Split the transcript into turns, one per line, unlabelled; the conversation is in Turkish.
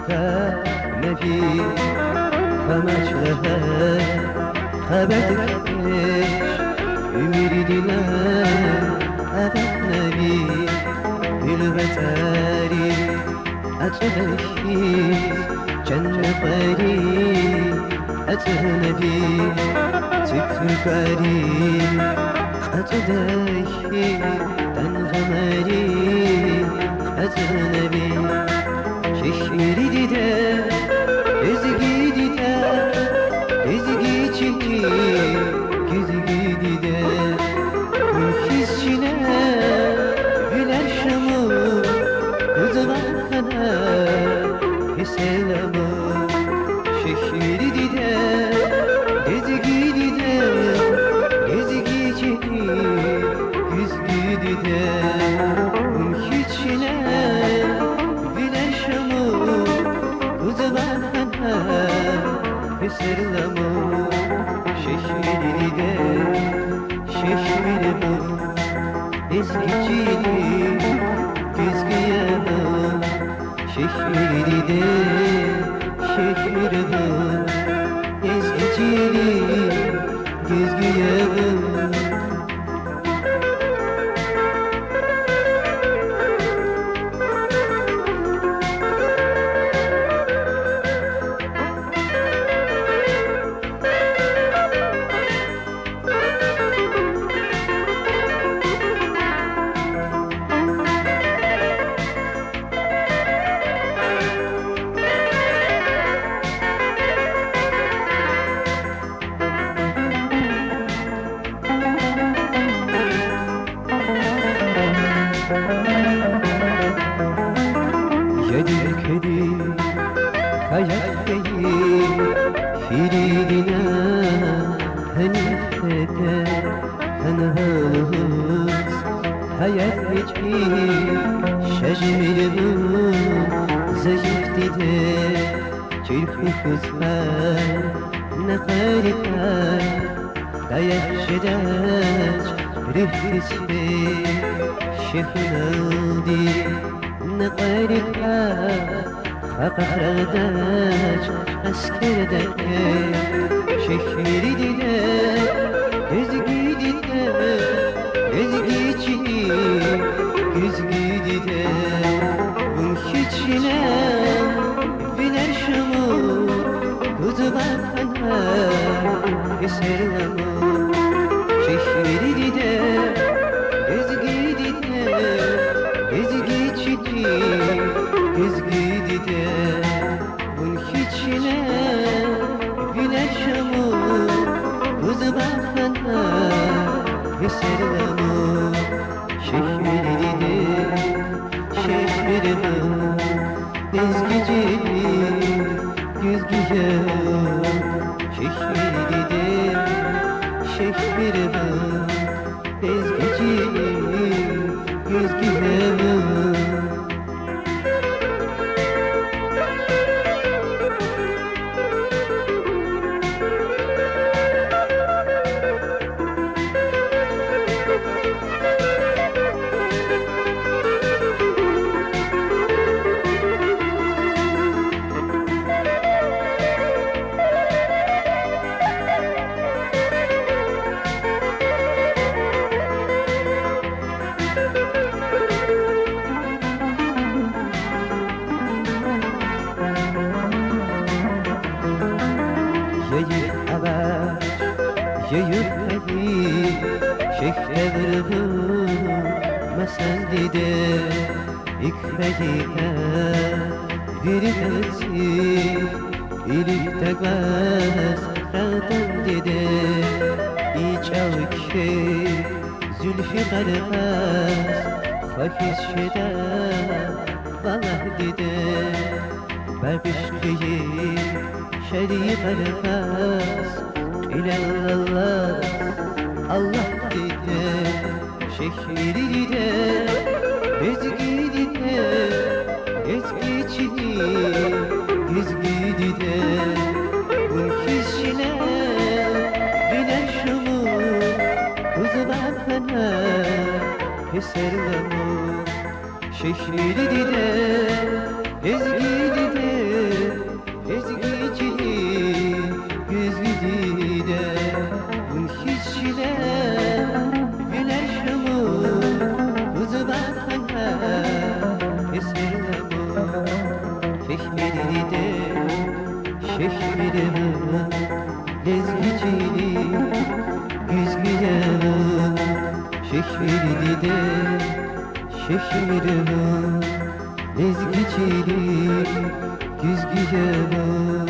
نبی فمچ لها خبرت ümidi diler evet nebi bilbeteri açıdaşı cennet bari açınebi tükürkari açıdaşı tengamari açınebi şişiri dide ezgi dide ezgi çiki güzgi dide Hizcine güler şamı Kızıvana Selamı Şehri dide Gezgi dide Gezgi çeki Güzgi dide Hizcine güler şamı Kızıvana Selamı Şehri dide Şehri bu ezgicili güzgüye bu Şehri de şehri bu ezgicili güzgüye bu Yedir kedi hayat değil Firidine henifete henhalız Hayat hiçbir şecmeli bu zayıf dide Çirfi kızlar ne harika Dayak şedaç rihtisbi şehnaldi نقاربها خقرداج اسكردك شهري ديدا gezgi dide gezgi çini gezgi dide bunun hiçine biner şamu kuzbana eserlamu şehri dide gezgi dide gezgi çini gezgi dide bunun hiçine biner şamu kuzbana eserlamu şehri dide şehri bu ezgicili güzgüye şehri dide şehri bu ezgicili güzgüye Yayır hava, yayır hadi Şehre vurdu mesel dide İkredike viritelsi İlikte gaz radan dide İçavuk şey zülfü karpas Fahiz şeda valah dide Babişkeyi şerif arfas ilallah Allah dide şehri dide ezgi dide ezgi çini ezgi dide bu hissine bilen şumu kuzbana eserlamu şehri dide ezgi dide şehirime, biz geçelim güzgüye.